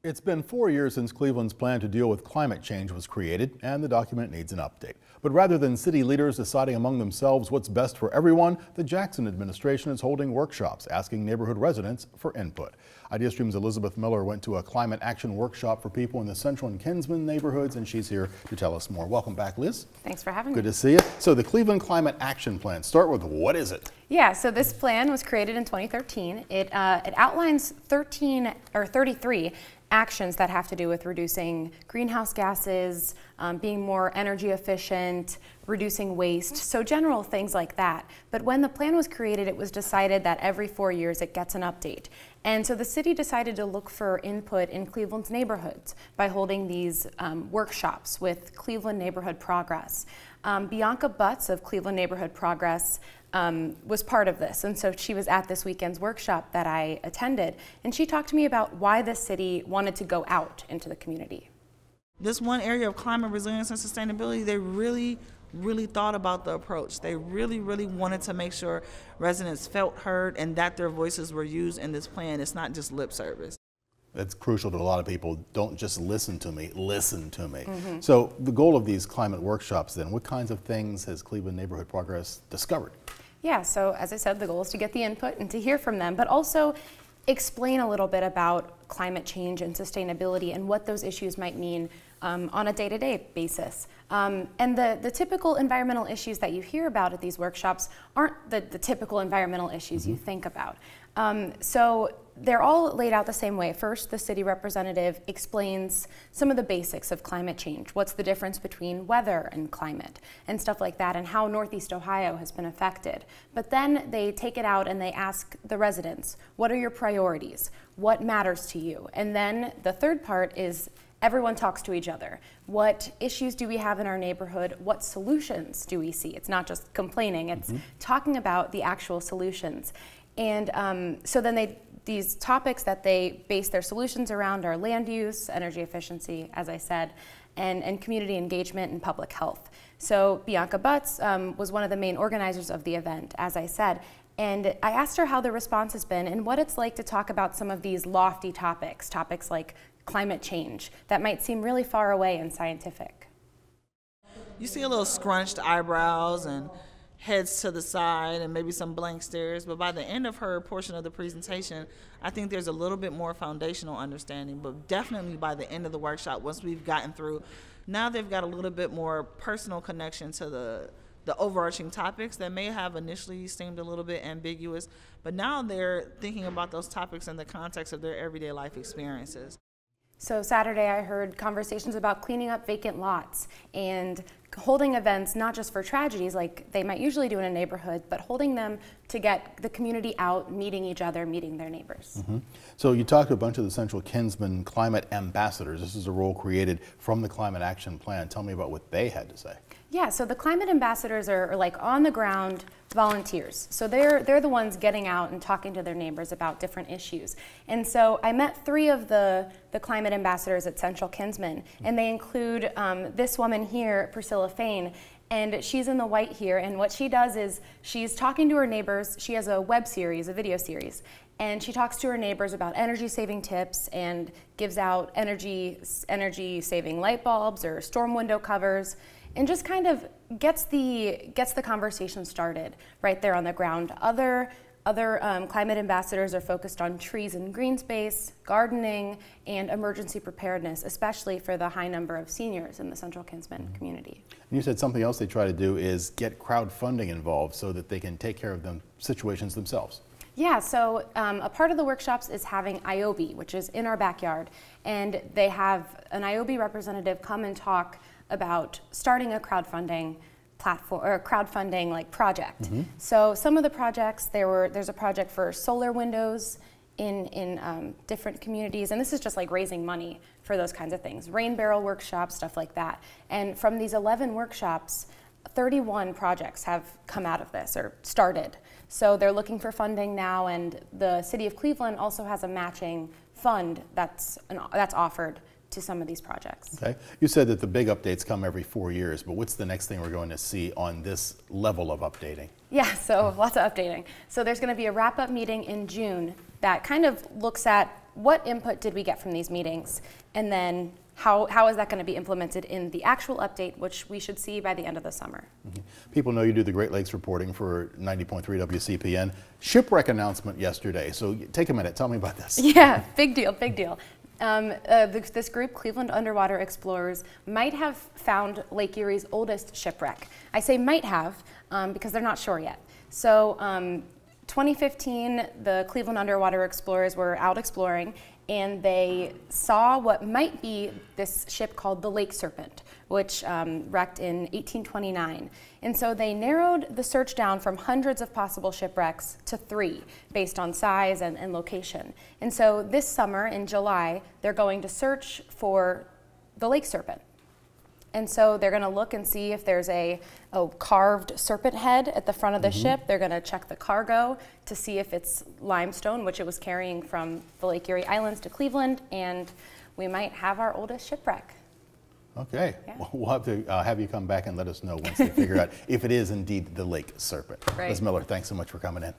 It's been 4 years since Cleveland's plan to deal with climate change was created, and the document needs an update. But rather than city leaders deciding among themselves what's best for everyone, the Jackson administration is holding workshops asking neighborhood residents for input. IdeaStream's Elizabeth Miller went to a climate action workshop for people in the Central and Kinsman neighborhoods, and she's here to tell us more. Welcome back, Liz. Thanks for having me. Good to see you. So the Cleveland Climate Action Plan, start with what is it? Yeah, so this plan was created in 2013. It outlines 33 actions that have to do with reducing greenhouse gases, being more energy efficient, reducing waste, so general things like that. But when the plan was created, it was decided that every 4 years it gets an update. And so the city decided to look for input in Cleveland's neighborhoods by holding these workshops with Cleveland Neighborhood Progress. Bianca Butts of Cleveland Neighborhood Progress was part of this, and so she was at this weekend's workshop that I attended, and she talked to me about why the city wanted to go out into the community. This one area of climate resilience and sustainability, they really thought about the approach. They really wanted to make sure residents felt heard and that their voices were used in this plan. It's not just lip service. That's crucial to a lot of people. Don't just listen to me, listen to me. So the goal of these climate workshops then, what kinds of things has Cleveland Neighborhood Progress discovered? Yeah, so as I said, the goal is to get the input and to hear from them, but also explain a little bit about climate change and sustainability and what those issues might mean on a day-to-day basis. And the typical environmental issues that you hear about at these workshops aren't the typical environmental issues you think about. So they're all laid out the same way. First, the city representative explains some of the basics of climate change. What's the difference between weather and climate and stuff like that, and how Northeast Ohio has been affected. But then they take it out and they ask the residents, what are your priorities? What matters to you? And then the third part is everyone talks to each other. What issues do we have in our neighborhood? What solutions do we see? It's not just complaining, it's talking about the actual solutions. And so then these topics that they base their solutions around are land use, energy efficiency, as I said, and community engagement and public health. So Bianca Butts was one of the main organizers of the event, as I said, and I asked her how the response has been and what it's like to talk about some of these lofty topics like climate change that might seem really far away and scientific. You see a little scrunched eyebrows and heads to the side and maybe some blank stares, but by the end of her portion of the presentation, I think there's a little bit more foundational understanding, but definitely by the end of the workshop, once we've gotten through, now they've got a little bit more personal connection to the overarching topics that may have initially seemed a little bit ambiguous, but now they're thinking about those topics in the context of their everyday life experiences. So Saturday I heard conversations about cleaning up vacant lots and holding events not just for tragedies like they might usually do in a neighborhood, but holding them to get the community out, meeting each other, meeting their neighbors. So you talked to a bunch of the Central Kinsman climate ambassadors. This is a role created from the Climate Action Plan. Tell me about what they had to say. Yeah, so the climate ambassadors are like on the ground volunteers. So they're the ones getting out and talking to their neighbors about different issues. And so I met 3 of the climate ambassadors at Central Kinsman, and they include this woman here, Priscilla Fain, and she's in the white here, and what she does is she's talking to her neighbors. She has a web series, a video series, and she talks to her neighbors about energy saving tips and gives out energy saving light bulbs or storm window covers, and just kind of gets the conversation started right there on the ground. Other climate ambassadors are focused on trees and green space, gardening, and emergency preparedness, especially for the high number of seniors in the Central Kinsman community. And you said something else they try to do is get crowdfunding involved so that they can take care of them situations themselves. Yeah, so a part of the workshops is having IOB, which is in our backyard, and they have an IOB representative come and talk about starting a crowdfunding platform or crowdfunding like project. So some of the projects, there's a project for solar windows in different communities, and this is just like raising money for those kinds of things. Rain barrel workshops, stuff like that. And from these 11 workshops, 31 projects have come out of this or started. So they're looking for funding now, and the City of Cleveland also has a matching fund that's offered to some of these projects. Okay. You said that the big updates come every 4 years, but what's the next thing we're going to see on this level of updating? Yeah, so lots of updating. So there's going to be a wrap-up meeting in June that kind of looks at what input did we get from these meetings, and then how is that going to be implemented in the actual update, which we should see by the end of the summer. Mm-hmm. People know you do the Great Lakes reporting for 90.3 WCPN. Shipwreck announcement yesterday, so take a minute, tell me about this. Yeah, big deal, big deal. This group, Cleveland Underwater Explorers, might have found Lake Erie's oldest shipwreck. I say might have because they're not sure yet. So 2015, the Cleveland Underwater Explorers were out exploring, and they saw what might be this ship called the Lake Serpent, which wrecked in 1829. And so they narrowed the search down from hundreds of possible shipwrecks to 3 based on size and location. And so this summer in July, they're going to search for the Lake Serpent. And so they're going to look and see if there's a carved serpent head at the front of the ship. They're going to check the cargo to see if it's limestone, which it was carrying from the Lake Erie Islands to Cleveland, and we might have our oldest shipwreck. Okay, Yeah. We'll have to have you come back and let us know once they figure out if it is indeed the Lake Serpent. Right. Ms. Miller, thanks so much for coming in.